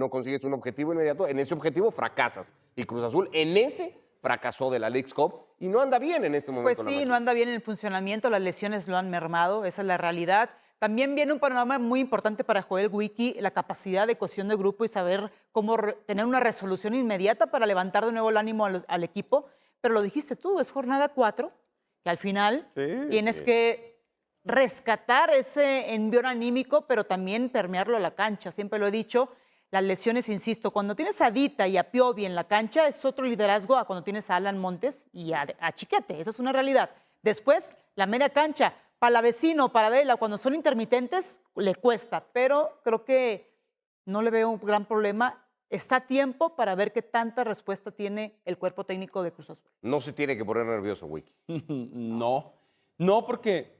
no consigues un objetivo inmediato, en ese objetivo fracasas. Y Cruz Azul en ese fracasó de la Leagues Cup y no anda bien en este momento. Pues sí, no anda bien en el funcionamiento, las lesiones lo han mermado, esa es la realidad. También viene un panorama muy importante para Joel Wiki, la capacidad de cohesión de grupo y saber cómo tener una resolución inmediata para levantar de nuevo el ánimo al equipo. Pero lo dijiste tú, es jornada 4, que al final tienes que rescatar ese envío anímico, pero también permearlo a la cancha. Siempre lo he dicho, las lesiones, insisto, cuando tienes a Dita y a Piovi en la cancha es otro liderazgo a cuando tienes a Alan Montes y a Chiquete, esa es una realidad. Después, la media cancha, Palavecino, Paradela, cuando son intermitentes, le cuesta, pero creo que no le veo un gran problema. Está a tiempo para ver qué tanta respuesta tiene el cuerpo técnico de Cruz Azul. No se tiene que poner nervioso, Wiki. No, porque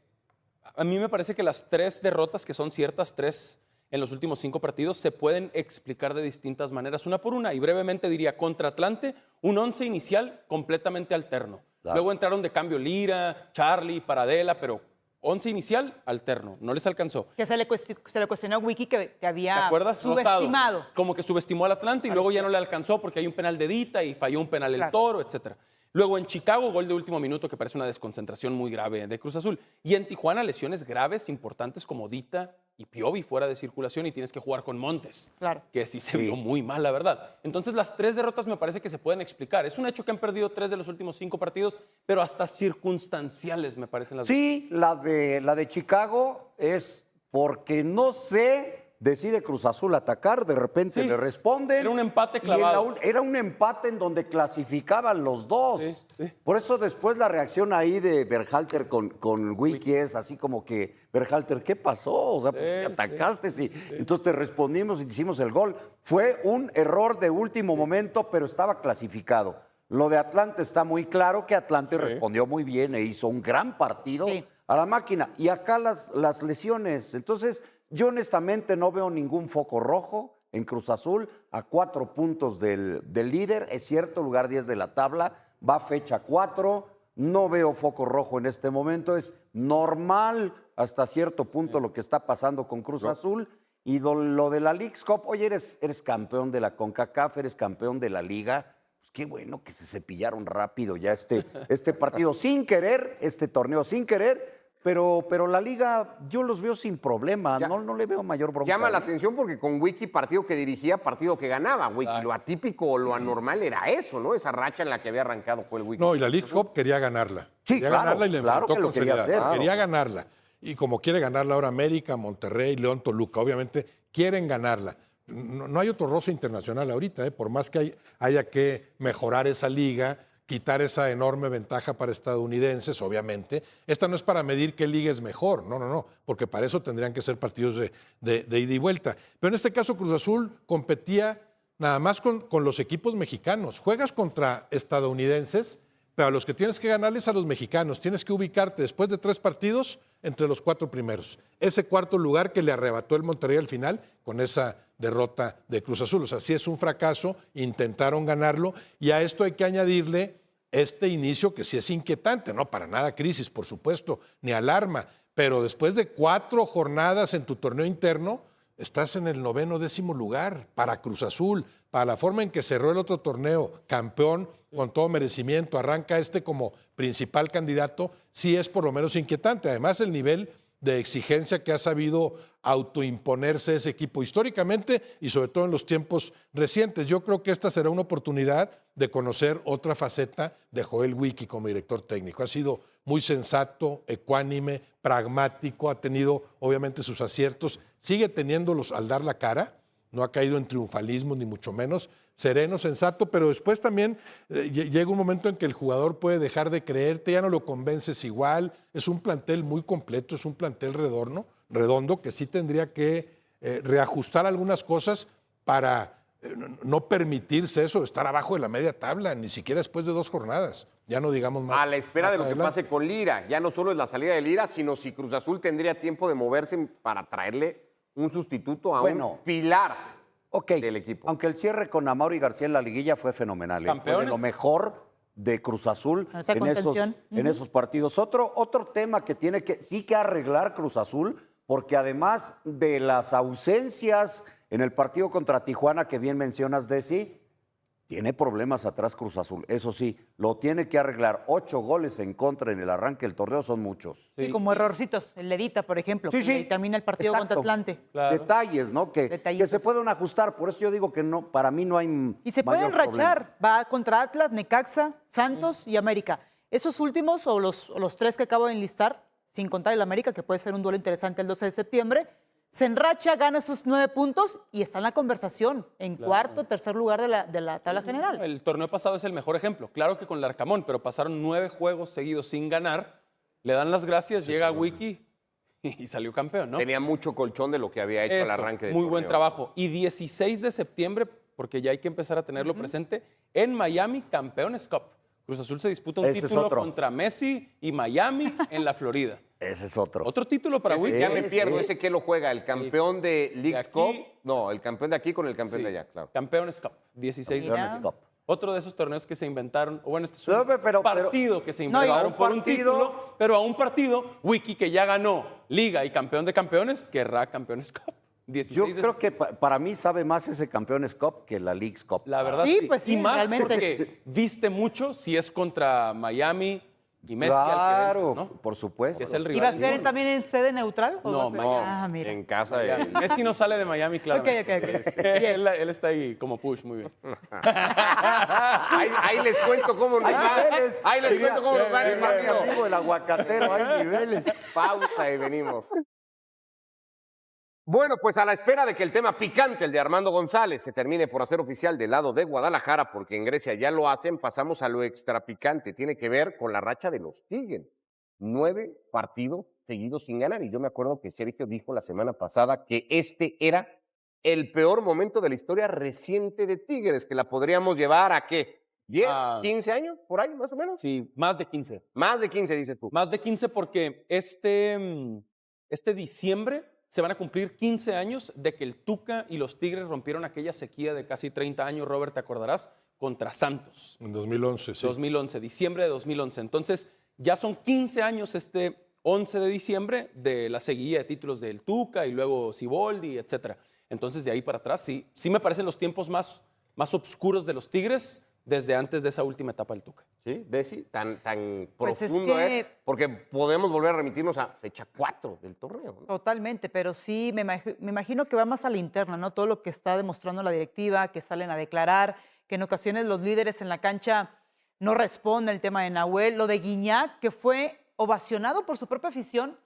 a mí me parece que las 3 derrotas, que son ciertas, 3 en los últimos 5 partidos, se pueden explicar de distintas maneras, una por una. Y brevemente diría, contra Atlante, un 11 inicial completamente alterno. Claro. Luego entraron de cambio Lira, Charlie, Paradela, pero 11 inicial alterno, no les alcanzó. Que se le cuestionó a Wiki que había ¿Te acuerdas? subestimado. Rotado. Como que subestimó al Atlante y luego ya no le alcanzó porque hay un penal de Dita y falló un penal el Toro, etcétera. Luego en Chicago, gol de último minuto que parece una desconcentración muy grave de Cruz Azul. Y en Tijuana, lesiones graves, importantes como Dita y Piovi fuera de circulación y tienes que jugar con Montes, que sí se vio muy mal, la verdad. Entonces las 3 derrotas me parece que se pueden explicar. Es un hecho que han perdido 3 de los últimos 5 partidos, pero hasta circunstanciales me parecen las Sí, la de Chicago es porque no sé, decide Cruz Azul atacar, de repente le responden. Era un empate clavado. Era un empate en donde clasificaban los dos. Por eso después la reacción ahí de Berhalter con Wiki es así como que, Berhalter, ¿qué pasó? O sea, ¿por qué atacaste? Sí. Entonces te respondimos y hicimos el gol. Fue un error de último momento, pero estaba clasificado. Lo de Atlante está muy claro que Atlante respondió muy bien e hizo un gran partido a la máquina. Y acá las lesiones. Entonces, yo honestamente no veo ningún foco rojo en Cruz Azul, a 4 puntos del líder. Es cierto, lugar 10 de la tabla, va fecha 4. No veo foco rojo en este momento. Es normal hasta cierto punto lo que está pasando con Cruz Azul. Y lo de la Leagues Cup, oye, eres campeón de la CONCACAF, eres campeón de la Liga. Qué bueno que se cepillaron rápido ya este partido sin querer, este torneo sin querer, pero la Liga yo los veo sin problema, no le veo mayor bronca. Llama la atención porque con Wiki, partido que dirigía, partido que ganaba. Wiki, lo atípico o lo anormal era eso, ¿no? Esa racha en la que había arrancado fue el Wiki. No, y la Leagues Cup quería ganarla. Sí, quería claro, ganarla y le enfrentó que lo con quería seriedad. hacer. Quería ganarla. Y como quiere ganarla ahora América, Monterrey, León, Toluca, obviamente quieren ganarla. No hay otro roce internacional ahorita, por más que haya que mejorar esa liga, quitar esa enorme ventaja para estadounidenses, obviamente. Esta no es para medir qué liga es mejor, no, porque para eso tendrían que ser partidos de ida y vuelta. Pero en este caso Cruz Azul competía nada más con los equipos mexicanos. Juegas contra estadounidenses, pero a los que tienes que ganarles a los mexicanos. Tienes que ubicarte después de 3 partidos entre los 4 primeros. Ese cuarto lugar que le arrebató el Monterrey al final con esa derrota de Cruz Azul. O sea, sí es un fracaso, intentaron ganarlo y a esto hay que añadirle este inicio que sí es inquietante, no para nada crisis, por supuesto, ni alarma, pero después de 4 jornadas en tu torneo interno, estás en el 9º, 10º lugar para Cruz Azul, para la forma en que cerró el otro torneo, campeón con todo merecimiento, arranca como principal candidato, sí es por lo menos inquietante. Además, el nivel de exigencia que ha sabido autoimponerse ese equipo históricamente y sobre todo en los tiempos recientes. Yo creo que esta será una oportunidad de conocer otra faceta de Joel Wiki como director técnico. Ha sido muy sensato, ecuánime, pragmático, ha tenido obviamente sus aciertos, sigue teniéndolos al dar la cara, no ha caído en triunfalismo ni mucho menos, sereno, sensato, pero después también llega un momento en que el jugador puede dejar de creerte, ya no lo convences igual, es un plantel muy completo, es un plantel redondo que sí tendría que reajustar algunas cosas para no permitirse eso, estar abajo de la media tabla, ni siquiera después de 2 jornadas, ya no digamos más. A la espera de lo adelante. que pase con Lira, ya no solo es la salida de Lira, sino si Cruz Azul tendría tiempo de moverse para traerle un sustituto a un pilar del equipo. Aunque el cierre con Amaury García en la liguilla fue fenomenal, fue de lo mejor de Cruz Azul en esos partidos. Otro tema que tiene que arreglar Cruz Azul, porque además de las ausencias En el partido contra Tijuana, que bien mencionas, Desi, tiene problemas atrás Cruz Azul. Eso sí, lo tiene que arreglar. 8 goles en contra en el arranque del torneo son muchos. Sí, como errorcitos. El Ledita, por ejemplo, Sí, sí. que termina el partido Exacto. contra Atlante. Claro. Detalles, ¿no? Que se pueden ajustar. Por eso yo digo que no, para mí no hay Y se pueden mayor rachar. Va contra Atlas, Necaxa, Santos y América. Esos últimos, o los 3 que acabo de enlistar, sin contar el América, que puede ser un duelo interesante el 12 de septiembre, se enracha, gana sus 9 puntos y está en la conversación en cuarto, tercer lugar de la tabla general. El torneo pasado es el mejor ejemplo. Claro que con el Arcamón, pero pasaron 9 juegos seguidos sin ganar. Le dan las gracias, llega Wiki y salió campeón, ¿no? Tenía mucho colchón de lo que había hecho al Eso, arranque del muy buen torneo. trabajo. Y 16 de septiembre, porque ya hay que empezar a tenerlo presente, en Miami, Campeones Cup. Cruz Azul se disputa un Ese es título otro. contra Messi y Miami en la Florida. Ese es otro. Otro título para Ese Wiki. ya me Sí, pierdo, sí. ese que lo juega, el campeón de Leagues aquí- Cup. No, el campeón de aquí con el campeón Sí, de allá, claro. Campeones Cup, 16 de Mira. septiembre. Cup. Otro de esos torneos que se inventaron, o bueno, este es un No, pero- partido que se No, y- inventaron un por un partido- título, pero a un partido, Wiki que ya ganó Liga y campeón de campeones, querrá Campeones Cup. 16 Yo de creo que para mí sabe más ese Campeones Cup que la Leagues Cup. La verdad, Sí, sí. pues sí, y más realmente. porque viste mucho si es contra Miami y Messi al que Claro, vences, ¿no? por supuesto. Que es el ¿Y rival. va a ser también en sede neutral? ¿O No, va a ser- Miami. Ah, mira. En casa de... Miami. Messi no sale de Miami, claro. Ok, ok. él está ahí como push, muy bien. Ahí les cuento cómo nos Hay va. niveles. Ahí les cuento cómo nos va en el Diría mi partido. amigo el aguacatero, hay niveles. Pausa y venimos. Bueno, pues a la espera de que el tema picante, el de Armando González, se termine por hacer oficial del lado de Guadalajara, porque en Grecia ya lo hacen, pasamos a lo extra picante. Tiene que ver con la racha de los Tigres. 9 partidos seguidos sin ganar. Y yo me acuerdo que Sergio dijo la semana pasada que este era el peor momento de la historia reciente de Tigres, que la podríamos llevar a ¿qué? ¿10, 15 años? ¿Por ahí, más o menos? Sí, más de 15. Más de 15, dices tú. Más de 15 porque este diciembre se van a cumplir 15 años de que el Tuca y los Tigres rompieron aquella sequía de casi 30 años, Robert, te acordarás, contra Santos. En 2011, sí. 2011, diciembre de 2011. Entonces, ya son 15 años este 11 de diciembre de la seguida de títulos del Tuca y luego Siboldi, etcétera. Entonces, de ahí para atrás, sí me parecen los tiempos más oscuros de los Tigres desde antes de esa última etapa del Tuca. Sí, Desi, tan Pues es profundo, que- porque podemos volver a remitirnos a fecha 4 del torneo, ¿no? Totalmente, pero sí me imagino que va más a la interna, ¿no? Todo lo que está demostrando la directiva, que salen a declarar, que en ocasiones los líderes en la cancha no responden, el tema de Nahuel, lo de Guiñac, que fue ovacionado por su propia afición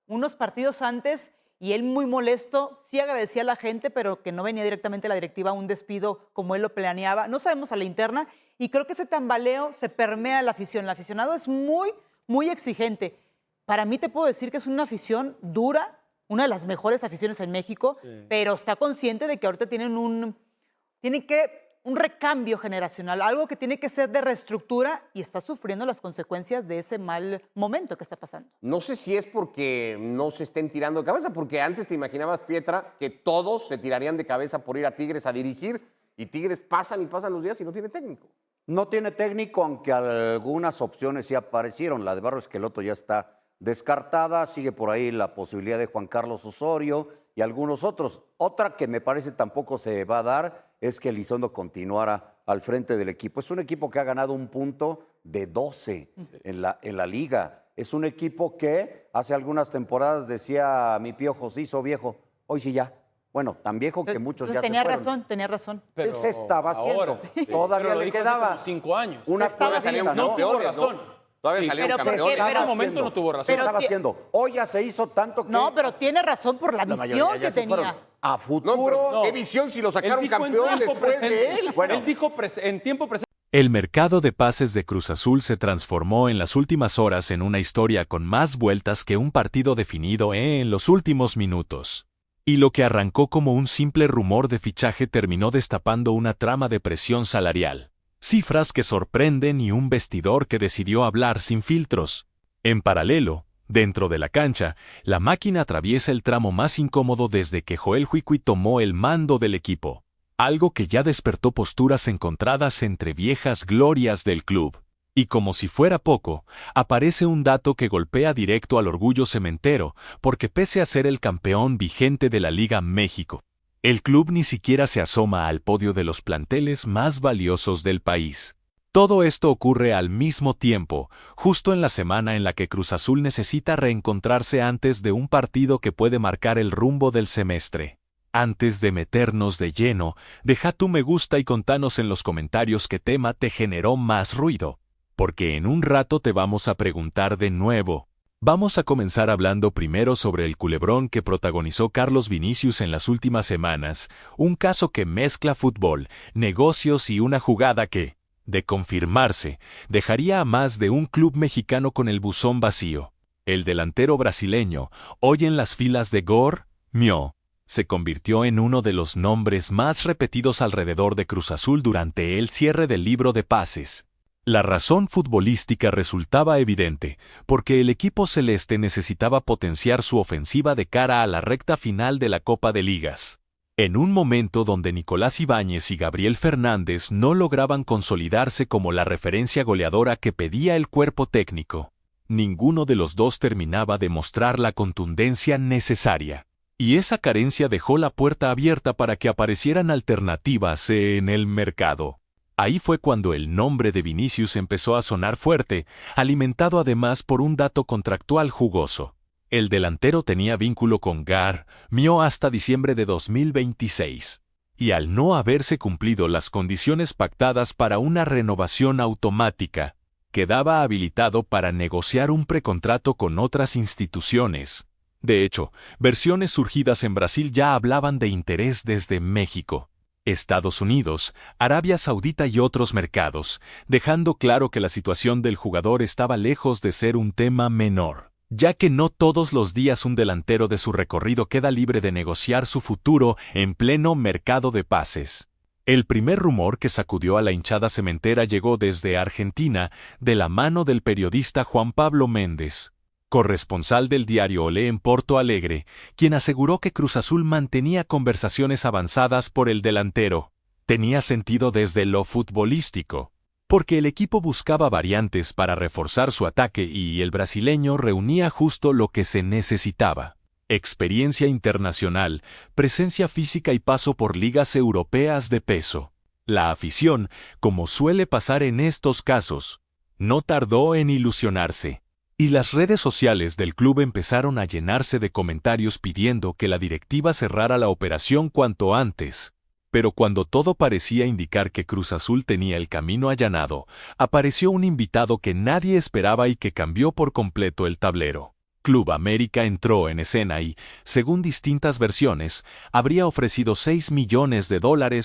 unos partidos antes y él muy molesto, sí agradecía a la gente, pero que no venía directamente la directiva a un despido como él lo planeaba. No sabemos a la interna y creo que ese tambaleo se permea a la afición. El aficionado es muy, muy exigente. Para mí te puedo decir que es una afición dura, una de las mejores aficiones en México, pero está consciente de que ahorita tienen un recambio generacional, algo que tiene que ser de reestructura y está sufriendo las consecuencias de ese mal momento que está pasando. No sé si es porque no se estén tirando de cabeza, porque antes te imaginabas, Pietra, que todos se tirarían de cabeza por ir a Tigres a dirigir, y Tigres pasan y pasan los días y no tiene técnico. No tiene técnico, aunque algunas opciones sí aparecieron. La de Barros Esqueloto ya está descartada, sigue por ahí la posibilidad de Juan Carlos Osorio y algunos otros. Otra que me parece tampoco se va a dar es que Elizondo continuara al frente del equipo. Es un equipo que ha ganado un punto de 12 en la liga. Es un equipo que hace algunas temporadas decía mi Piojo, se hizo viejo, hoy sí ya. Bueno, tan viejo que muchos Entonces, ya se fueron. tenía razón. Pero Se estaba haciendo. ahora, Todavía pero lo le dijo hace quedaba como 5 años. una Todavía salieron probadita, ¿no? No tuvo campeones, ¿no? razón. Todavía Sí, salieron pero campeones. En ese Estaba momento haciendo. no tuvo razón. Se estaba haciendo. Hoy ya se hizo tanto que No, pero tiene razón por la la visión mayoría ya que se fueron. tenía. A No, futuro. pero No. qué visión si lo Él sacaron dijo en campeón tiempo después de presente. él. Bueno. Él dijo en tiempo presente. El mercado de pases de Cruz Azul se transformó en las últimas horas en una historia con más vueltas que un partido definido en los últimos minutos. Y lo que arrancó como un simple rumor de fichaje terminó destapando una trama de presión salarial. Cifras que sorprenden y un vestidor que decidió hablar sin filtros. En paralelo, dentro de la cancha, la máquina atraviesa el tramo más incómodo desde que Joel Huicui tomó el mando del equipo. Algo que ya despertó posturas encontradas entre viejas glorias del club. Y como si fuera poco, aparece un dato que golpea directo al orgullo cementero, porque pese a ser el campeón vigente de la Liga México, El club ni siquiera se asoma al podio de los planteles más valiosos del país. Todo esto ocurre al mismo tiempo, justo en la semana en la que Cruz Azul necesita reencontrarse antes de un partido que puede marcar el rumbo del semestre. Antes de meternos de lleno, deja tu me gusta y contanos en los comentarios qué tema te generó más ruido, porque en un rato te vamos a preguntar de nuevo. Vamos a comenzar hablando primero sobre el culebrón que protagonizó Carlos Vinicius en las últimas semanas, un caso que mezcla fútbol, negocios y una jugada que, de confirmarse, dejaría a más de un club mexicano con el buzón vacío. El delantero brasileño, hoy en las filas de Gor, Mio, se convirtió en uno de los nombres más repetidos alrededor de Cruz Azul durante el cierre del libro de pases. La razón futbolística resultaba evidente, porque el equipo celeste necesitaba potenciar su ofensiva de cara a la recta final de la Copa de Ligas. En un momento donde Nicolás Ibáñez y Gabriel Fernández no lograban consolidarse como la referencia goleadora que pedía el cuerpo técnico, ninguno de los dos terminaba de mostrar la contundencia necesaria. Y esa carencia dejó la puerta abierta para que aparecieran alternativas en el mercado. Ahí fue cuando el nombre de Vinicius empezó a sonar fuerte, alimentado además por un dato contractual jugoso. El delantero tenía vínculo con Gor, Mio hasta diciembre de 2026. Y al no haberse cumplido las condiciones pactadas para una renovación automática, quedaba habilitado para negociar un precontrato con otras instituciones. De hecho, versiones surgidas en Brasil ya hablaban de interés desde México, Estados Unidos, Arabia Saudita y otros mercados, dejando claro que la situación del jugador estaba lejos de ser un tema menor, ya que no todos los días un delantero de su recorrido queda libre de negociar su futuro en pleno mercado de pases. El primer rumor que sacudió a la hinchada cementera llegó desde Argentina, de la mano del periodista Juan Pablo Méndez, corresponsal del diario Olé en Porto Alegre, quien aseguró que Cruz Azul mantenía conversaciones avanzadas por el delantero. Tenía sentido desde lo futbolístico, porque el equipo buscaba variantes para reforzar su ataque y el brasileño reunía justo lo que se necesitaba: experiencia internacional, presencia física y paso por ligas europeas de peso. La afición, como suele pasar en estos casos, no tardó en ilusionarse. Y las redes sociales del club empezaron a llenarse de comentarios pidiendo que la directiva cerrara la operación cuanto antes. Pero cuando todo parecía indicar que Cruz Azul tenía el camino allanado, apareció un invitado que nadie esperaba y que cambió por completo el tablero. Club América entró en escena y, según distintas versiones, habría ofrecido $6 millones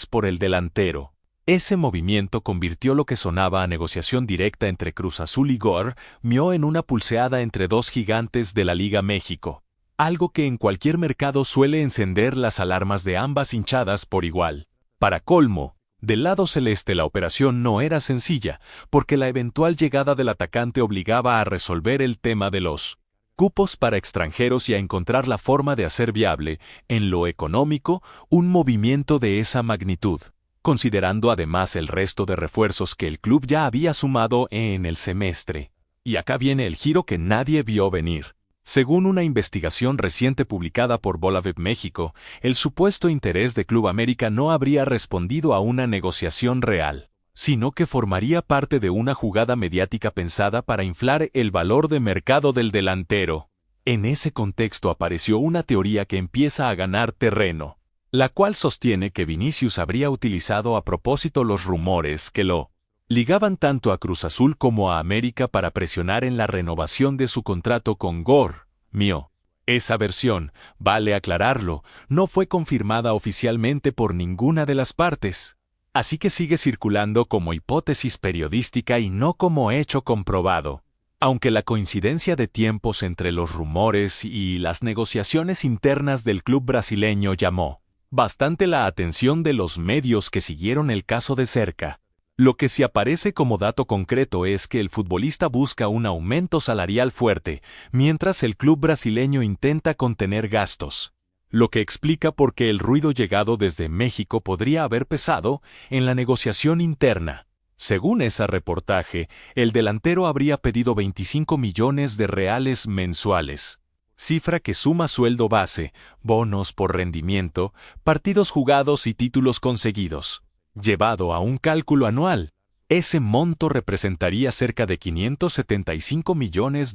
por el delantero. Ese movimiento convirtió lo que sonaba a negociación directa entre Cruz Azul y Gor, Mio en una pulseada entre dos gigantes de la Liga México, algo que en cualquier mercado suele encender las alarmas de ambas hinchadas por igual. Para colmo, del lado celeste la operación no era sencilla, porque la eventual llegada del atacante obligaba a resolver el tema de los cupos para extranjeros y a encontrar la forma de hacer viable, en lo económico, un movimiento de esa magnitud, considerando además el resto de refuerzos que el club ya había sumado en el semestre. Y acá viene el giro que nadie vio venir. Según una investigación reciente publicada por Bolaveb México, el supuesto interés de Club América no habría respondido a una negociación real, sino que formaría parte de una jugada mediática pensada para inflar el valor de mercado del delantero. En ese contexto apareció una teoría que empieza a ganar terreno, la cual sostiene que Vinicius habría utilizado a propósito los rumores que lo ligaban tanto a Cruz Azul como a América para presionar en la renovación de su contrato con Gor, Mio. Esa versión, vale aclararlo, no fue confirmada oficialmente por ninguna de las partes, así que sigue circulando como hipótesis periodística y no como hecho comprobado. Aunque la coincidencia de tiempos entre los rumores y las negociaciones internas del club brasileño llamó bastante la atención de los medios que siguieron el caso de cerca. Lo que sí aparece como dato concreto es que el futbolista busca un aumento salarial fuerte, mientras el club brasileño intenta contener gastos, lo que explica por qué el ruido llegado desde México podría haber pesado en la negociación interna. Según ese reportaje, el delantero habría pedido 25 millones de reales mensuales. cifra que suma sueldo base, bonos por rendimiento, partidos jugados y títulos conseguidos. Llevado a un cálculo anual, ese monto representaría cerca de $575 millones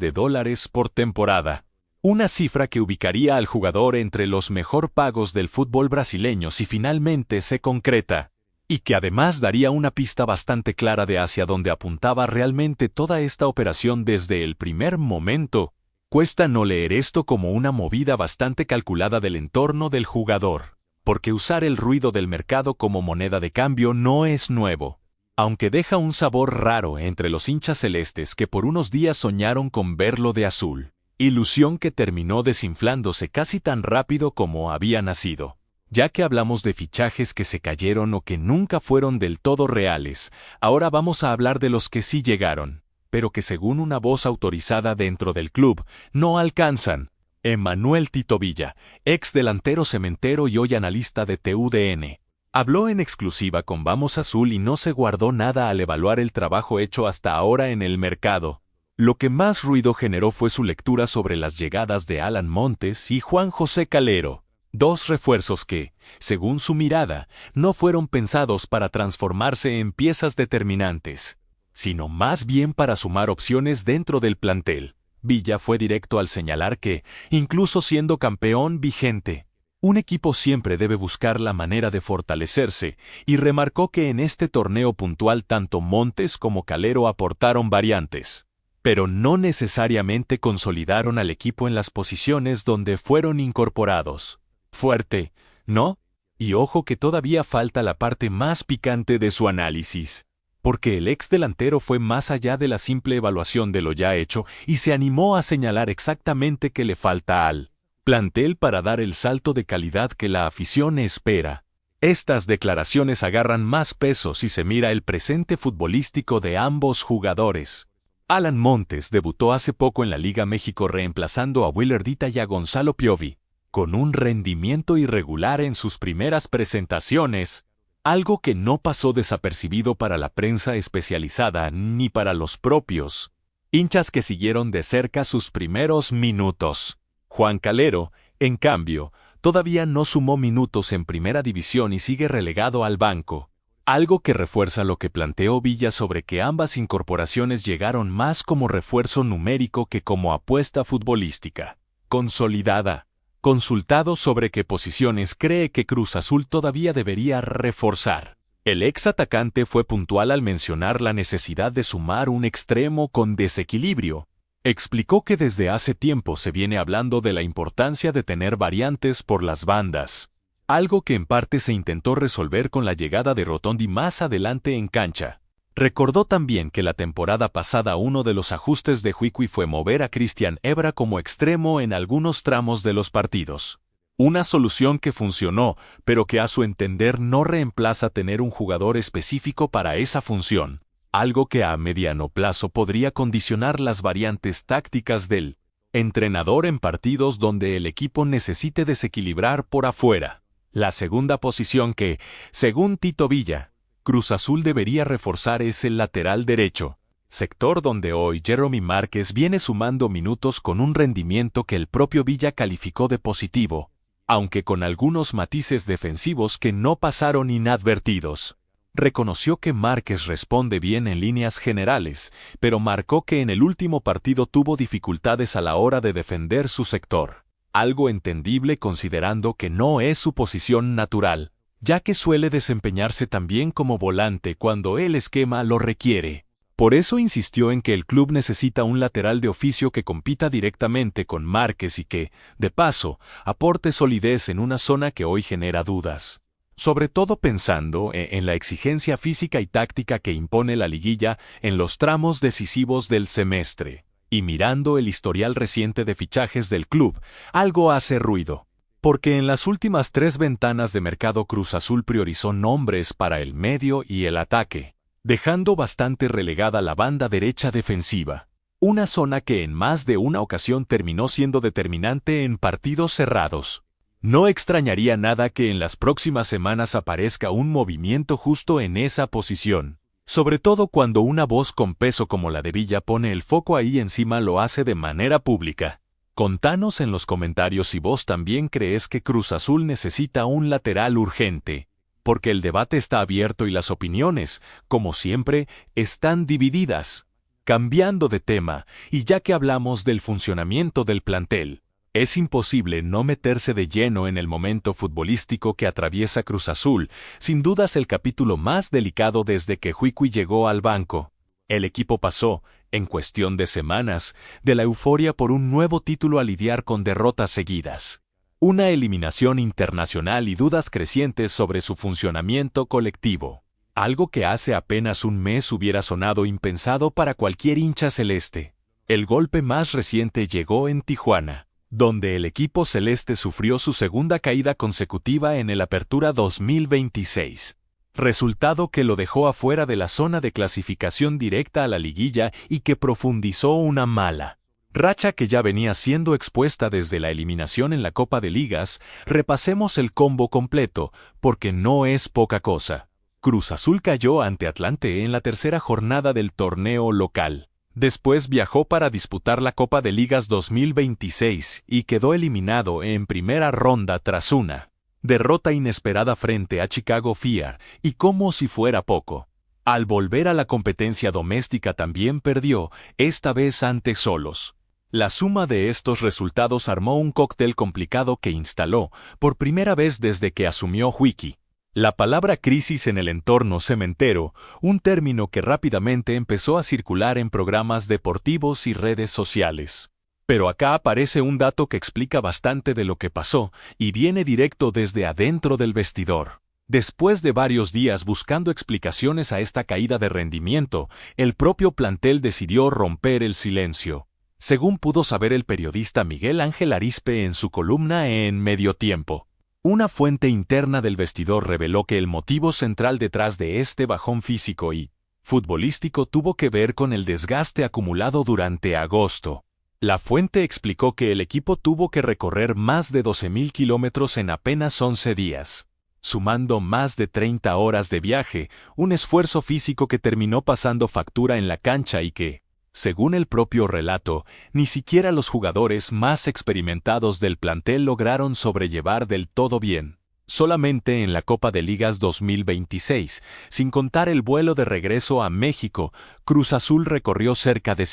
por temporada. Una cifra que ubicaría al jugador entre los mejor pagos del fútbol brasileño si finalmente se concreta, y que además daría una pista bastante clara de hacia dónde apuntaba realmente toda esta operación desde el primer momento. Cuesta no leer esto como una movida bastante calculada del entorno del jugador, porque usar el ruido del mercado como moneda de cambio no es nuevo, aunque deja un sabor raro entre los hinchas celestes que por unos días soñaron con verlo de azul. Ilusión que terminó desinflándose casi tan rápido como había nacido. Ya que hablamos de fichajes que se cayeron o que nunca fueron del todo reales, ahora vamos a hablar de los que sí llegaron, pero que según una voz autorizada dentro del club, no alcanzan. Emmanuel Tito Villa, ex delantero cementero y hoy analista de TUDN, habló en exclusiva con Vamos Azul y no se guardó nada al evaluar el trabajo hecho hasta ahora en el mercado. Lo que más ruido generó fue su lectura sobre las llegadas de Alan Montes y Juan José Calero, dos refuerzos que, según su mirada, no fueron pensados para transformarse en piezas determinantes, sino más bien para sumar opciones dentro del plantel. Villa fue directo al señalar que, incluso siendo campeón vigente, un equipo siempre debe buscar la manera de fortalecerse, y remarcó que en este torneo puntual tanto Montes como Calero aportaron variantes, pero no necesariamente consolidaron al equipo en las posiciones donde fueron incorporados. Fuerte, ¿no? Y ojo que todavía falta la parte más picante de su análisis, porque el ex delantero fue más allá de la simple evaluación de lo ya hecho y se animó a señalar exactamente qué le falta al plantel para dar el salto de calidad que la afición espera. Estas declaraciones agarran más peso si se mira el presente futbolístico de ambos jugadores. Alan Montes debutó hace poco en la Liga México reemplazando a Willer Dita y a Gonzalo Piovi, con un rendimiento irregular en sus primeras presentaciones, algo que no pasó desapercibido para la prensa especializada ni para los propios hinchas que siguieron de cerca sus primeros minutos. Juan Calero, en cambio, todavía no sumó minutos en primera división y sigue relegado al banco, algo que refuerza lo que planteó Villa sobre que ambas incorporaciones llegaron más como refuerzo numérico que como apuesta futbolística consolidada. Consultado sobre qué posiciones cree que Cruz Azul todavía debería reforzar, el ex atacante fue puntual al mencionar la necesidad de sumar un extremo con desequilibrio. Explicó que desde hace tiempo se viene hablando de la importancia de tener variantes por las bandas, algo que en parte se intentó resolver con la llegada de Rotondi más adelante en cancha. Recordó también que la temporada pasada uno de los ajustes de Huicui fue mover a Cristian Ebra como extremo en algunos tramos de los partidos. Una solución que funcionó, pero que a su entender no reemplaza tener un jugador específico para esa función, algo que a mediano plazo podría condicionar las variantes tácticas del entrenador en partidos donde el equipo necesite desequilibrar por afuera. La segunda posición que, según Tito Villa, Cruz Azul debería reforzar es el lateral derecho, sector donde hoy Jeremy Márquez viene sumando minutos con un rendimiento que el propio Villa calificó de positivo, aunque con algunos matices defensivos que no pasaron inadvertidos. Reconoció que Márquez responde bien en líneas generales, pero marcó que en el último partido tuvo dificultades a la hora de defender su sector, algo entendible considerando que no es su posición natural, ya que suele desempeñarse también como volante cuando el esquema lo requiere. Por eso insistió en que el club necesita un lateral de oficio que compita directamente con Márquez y que, de paso, aporte solidez en una zona que hoy genera dudas. Sobre todo pensando en la exigencia física y táctica que impone la liguilla en los tramos decisivos del semestre. Y mirando el historial reciente de fichajes del club, algo hace ruido. Porque en las últimas 3 ventanas de mercado Cruz Azul priorizó nombres para el medio y el ataque, dejando bastante relegada la banda derecha defensiva. Una zona que en más de una ocasión terminó siendo determinante en partidos cerrados. No extrañaría nada que en las próximas semanas aparezca un movimiento justo en esa posición. Sobre todo cuando una voz con peso como la de Villa pone el foco ahí encima lo hace de manera pública. Contanos en los comentarios si vos también crees que Cruz Azul necesita un lateral urgente, porque el debate está abierto y las opiniones, como siempre, están divididas. Cambiando de tema, y ya que hablamos del funcionamiento del plantel, es imposible no meterse de lleno en el momento futbolístico que atraviesa Cruz Azul, sin dudas el capítulo más delicado desde que Juicui llegó al banco. El equipo pasó, en cuestión de semanas, de la euforia por un nuevo título a lidiar con derrotas seguidas, una eliminación internacional y dudas crecientes sobre su funcionamiento colectivo. Algo que hace apenas un mes hubiera sonado impensado para cualquier hincha celeste. El golpe más reciente llegó en Tijuana, donde el equipo celeste sufrió su segunda caída consecutiva en el Apertura 2026. Resultado que lo dejó afuera de la zona de clasificación directa a la liguilla y que profundizó una mala racha que ya venía siendo expuesta desde la eliminación en la Copa de Ligas. Repasemos el combo completo, porque no es poca cosa. Cruz Azul cayó ante Atlante en la tercera jornada del torneo local. Después viajó para disputar la Copa de Ligas 2026 y quedó eliminado en primera ronda tras una derrota inesperada frente a Chicago Fire, y como si fuera poco, al volver a la competencia doméstica también perdió, esta vez ante Xolos. La suma de estos resultados armó un cóctel complicado que instaló, por primera vez desde que asumió Juicui, la palabra crisis en el entorno cementero, un término que rápidamente empezó a circular en programas deportivos y redes sociales. Pero acá aparece un dato que explica bastante de lo que pasó, y viene directo desde adentro del vestidor. Después de varios días buscando explicaciones a esta caída de rendimiento, el propio plantel decidió romper el silencio. Según pudo saber el periodista Miguel Ángel Arizpe en su columna en Medio Tiempo, una fuente interna del vestidor reveló que el motivo central detrás de este bajón físico y futbolístico tuvo que ver con el desgaste acumulado durante agosto. La fuente explicó que el equipo tuvo que recorrer más de 12.000 kilómetros en apenas 11 días, sumando más de 30 horas de viaje, un esfuerzo físico que terminó pasando factura en la cancha y que, según el propio relato, ni siquiera los jugadores más experimentados del plantel lograron sobrellevar del todo bien. Solamente en la Copa de Ligas 2026, sin contar el vuelo de regreso a México, Cruz Azul recorrió cerca de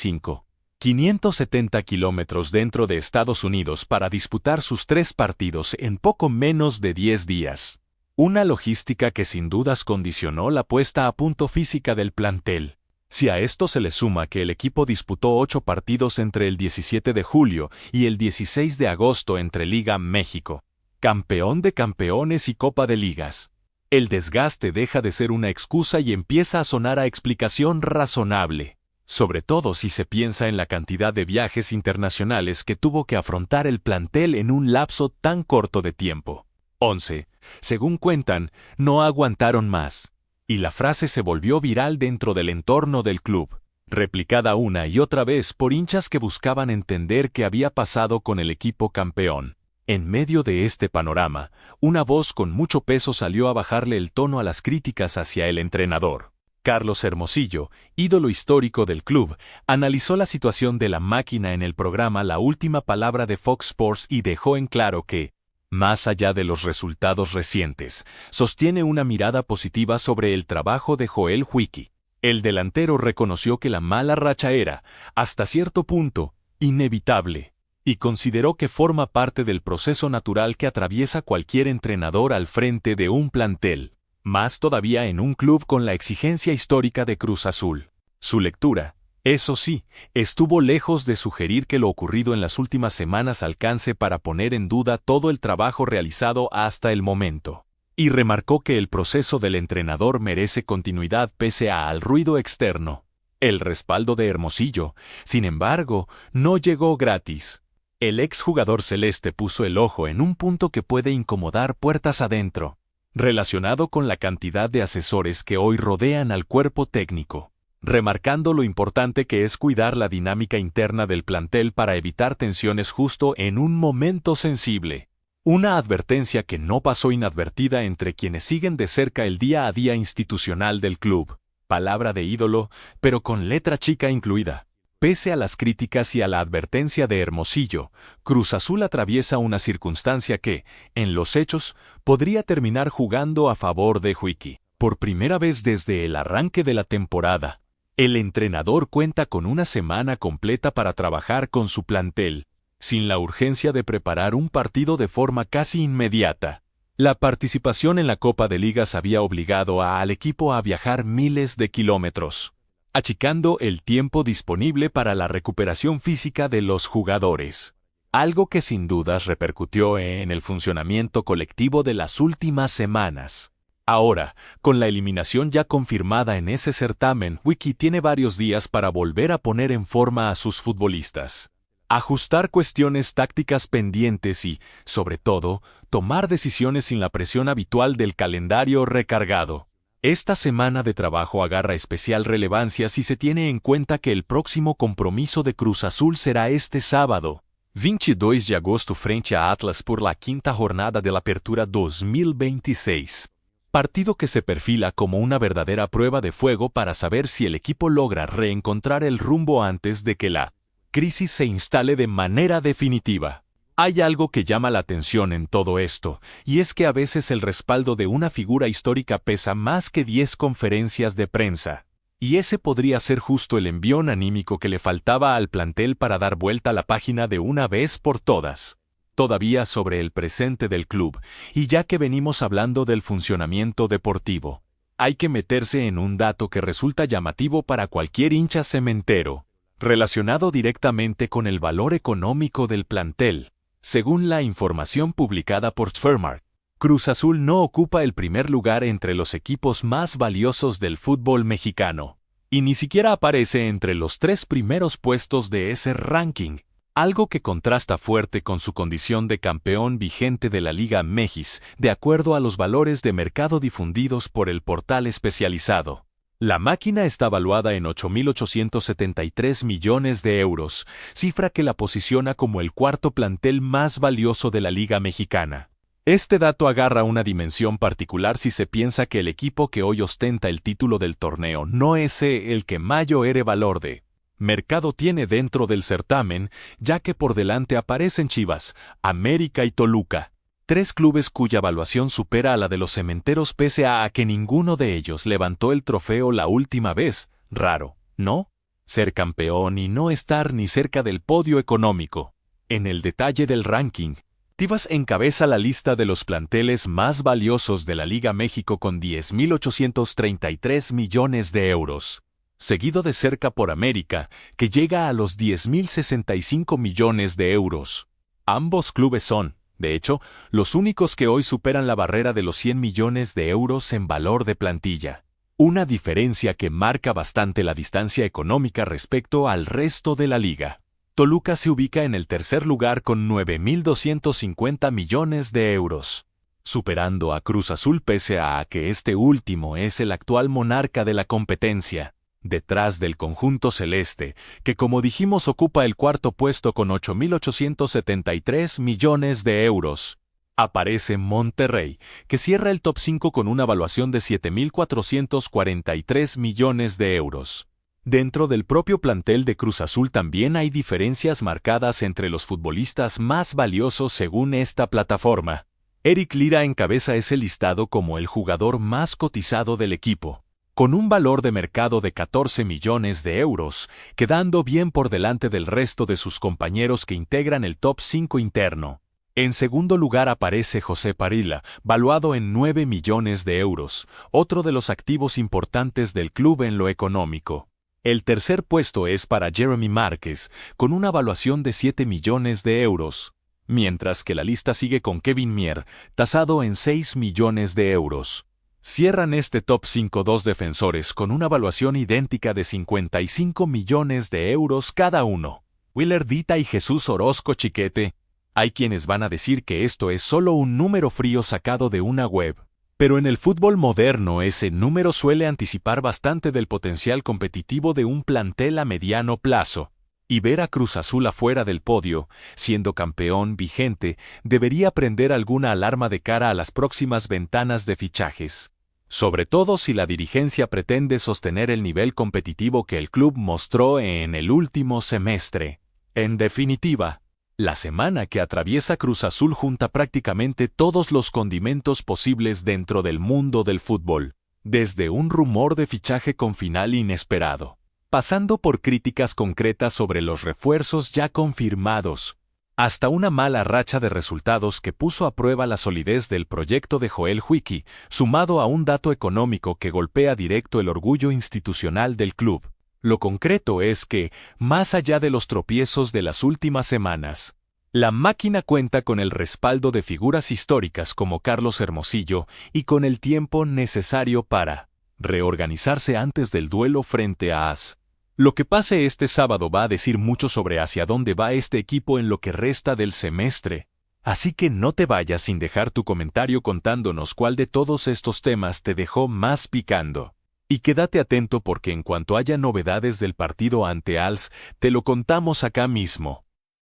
570 kilómetros dentro de Estados Unidos para disputar sus 3 partidos en poco menos de 10 días. Una logística que sin dudas condicionó la puesta a punto física del plantel. Si a esto se le suma que el equipo disputó 8 partidos entre el 17 de julio y el 16 de agosto entre Liga México, campeón de campeones y Copa de Ligas, el desgaste deja de ser una excusa y empieza a sonar a explicación razonable, sobre todo si se piensa en la cantidad de viajes internacionales que tuvo que afrontar el plantel en un lapso tan corto de tiempo. 11, según cuentan, no aguantaron más. Y la frase se volvió viral dentro del entorno del club, replicada una y otra vez por hinchas que buscaban entender qué había pasado con el equipo campeón. En medio de este panorama, una voz con mucho peso salió a bajarle el tono a las críticas hacia el entrenador. Carlos Hermosillo, ídolo histórico del club, analizó la situación de la máquina en el programa La Última Palabra de Fox Sports y dejó en claro que, más allá de los resultados recientes, sostiene una mirada positiva sobre el trabajo de Joel Juicui. El delantero reconoció que la mala racha era, hasta cierto punto, inevitable, y consideró que forma parte del proceso natural que atraviesa cualquier entrenador al frente de un plantel, más todavía en un club con la exigencia histórica de Cruz Azul. Su lectura, eso sí, estuvo lejos de sugerir que lo ocurrido en las últimas semanas alcance para poner en duda todo el trabajo realizado hasta el momento. Y remarcó que el proceso del entrenador merece continuidad pese al ruido externo. El respaldo de Hermosillo, sin embargo, no llegó gratis. El exjugador celeste puso el ojo en un punto que puede incomodar puertas adentro, relacionado con la cantidad de asesores que hoy rodean al cuerpo técnico, remarcando lo importante que es cuidar la dinámica interna del plantel para evitar tensiones justo en un momento sensible. Una advertencia que no pasó inadvertida entre quienes siguen de cerca el día a día institucional del club. Palabra de ídolo, pero con letra chica incluida. Pese a las críticas y a la advertencia de Hermosillo, Cruz Azul atraviesa una circunstancia que, en los hechos, podría terminar jugando a favor de Wiki. Por primera vez desde el arranque de la temporada, el entrenador cuenta con una semana completa para trabajar con su plantel, sin la urgencia de preparar un partido de forma casi inmediata. La participación en la Copa de Ligas había obligado al equipo a viajar miles de kilómetros, achicando el tiempo disponible para la recuperación física de los jugadores, algo que sin dudas repercutió en el funcionamiento colectivo de las últimas semanas. Ahora, con la eliminación ya confirmada en ese certamen, Wiki tiene varios días para volver a poner en forma a sus futbolistas, ajustar cuestiones tácticas pendientes y, sobre todo, tomar decisiones sin la presión habitual del calendario recargado. Esta semana de trabajo agarra especial relevancia si se tiene en cuenta que el próximo compromiso de Cruz Azul será este sábado, 22 de agosto frente a Atlas por la quinta jornada de la Apertura 2026. Partido que se perfila como una verdadera prueba de fuego para saber si el equipo logra reencontrar el rumbo antes de que la crisis se instale de manera definitiva. Hay algo que llama la atención en todo esto, y es que a veces el respaldo de una figura histórica pesa más que 10 conferencias de prensa. Y ese podría ser justo el envión anímico que le faltaba al plantel para dar vuelta a la página de una vez por todas. Todavía sobre el presente del club, y ya que venimos hablando del funcionamiento deportivo, hay que meterse en un dato que resulta llamativo para cualquier hincha cementero, relacionado directamente con el valor económico del plantel. Según la información publicada por Transfermarkt, Cruz Azul no ocupa el primer lugar entre los equipos más valiosos del fútbol mexicano, y ni siquiera aparece entre los 3 primeros puestos de ese ranking, algo que contrasta fuerte con su condición de campeón vigente de la Liga MX, de acuerdo a los valores de mercado difundidos por el portal especializado. La máquina está valuada en 8.873 millones de euros, cifra que la posiciona como el cuarto plantel más valioso de la Liga Mexicana. Este dato agarra una dimensión particular si se piensa que el equipo que hoy ostenta el título del torneo no es el que mayor valor de mercado tiene dentro del certamen, ya que por delante aparecen Chivas, América y Toluca. 3 clubes cuya valuación supera a la de los cementeros pese a que ninguno de ellos levantó el trofeo la última vez. Raro, ¿no? Ser campeón y no estar ni cerca del podio económico. En el detalle del ranking, Chivas encabeza la lista de los planteles más valiosos de la Liga México con 10.833 millones de euros. Seguido de cerca por América, que llega a los 10.065 millones de euros. Ambos clubes son, de hecho, los únicos que hoy superan la barrera de los 100 millones de euros en valor de plantilla. Una diferencia que marca bastante la distancia económica respecto al resto de la liga. Toluca se ubica en el tercer lugar con 9.250 millones de euros, superando a Cruz Azul pese a que este último es el actual monarca de la competencia. Detrás del conjunto celeste, que como dijimos ocupa el cuarto puesto con 8.873 millones de euros, aparece Monterrey, que cierra el top 5 con una valuación de 7.443 millones de euros. Dentro del propio plantel de Cruz Azul también hay diferencias marcadas entre los futbolistas más valiosos según esta plataforma. Eric Lira encabeza ese listado como el jugador más cotizado del equipo, con un valor de mercado de 14 millones de euros, quedando bien por delante del resto de sus compañeros que integran el top 5 interno. En segundo lugar aparece José Parilla, valuado en 9 millones de euros, otro de los activos importantes del club en lo económico. El tercer puesto es para Jeremy Márquez, con una valuación de 7 millones de euros, mientras que la lista sigue con Kevin Mier, tasado en 6 millones de euros. Cierran este top 5 dos defensores con una valuación idéntica de 55 millones de euros cada uno. Willer Dita y Jesús Orozco Chiquete. Hay quienes van a decir que esto es solo un número frío sacado de una web, pero en el fútbol moderno ese número suele anticipar bastante del potencial competitivo de un plantel a mediano plazo. Y ver a Cruz Azul afuera del podio, siendo campeón vigente, debería prender alguna alarma de cara a las próximas ventanas de fichajes. sobre todo si la dirigencia pretende sostener el nivel competitivo que el club mostró en el último semestre. En definitiva, la semana que atraviesa Cruz Azul junta prácticamente todos los condimentos posibles dentro del mundo del fútbol, desde un rumor de fichaje con final inesperado, pasando por críticas concretas sobre los refuerzos ya confirmados, hasta una mala racha de resultados que puso a prueba la solidez del proyecto de Joel Huicky, sumado a un dato económico que golpea directo el orgullo institucional del club. Lo concreto es que, más allá de los tropiezos de las últimas semanas, la máquina cuenta con el respaldo de figuras históricas como Carlos Hermosillo y con el tiempo necesario para reorganizarse antes del duelo frente a AS. Lo que pase este sábado va a decir mucho sobre hacia dónde va este equipo en lo que resta del semestre. Así que no te vayas sin dejar tu comentario contándonos cuál de todos estos temas te dejó más picando. Y quédate atento porque en cuanto haya novedades del partido ante ALS, te lo contamos acá mismo.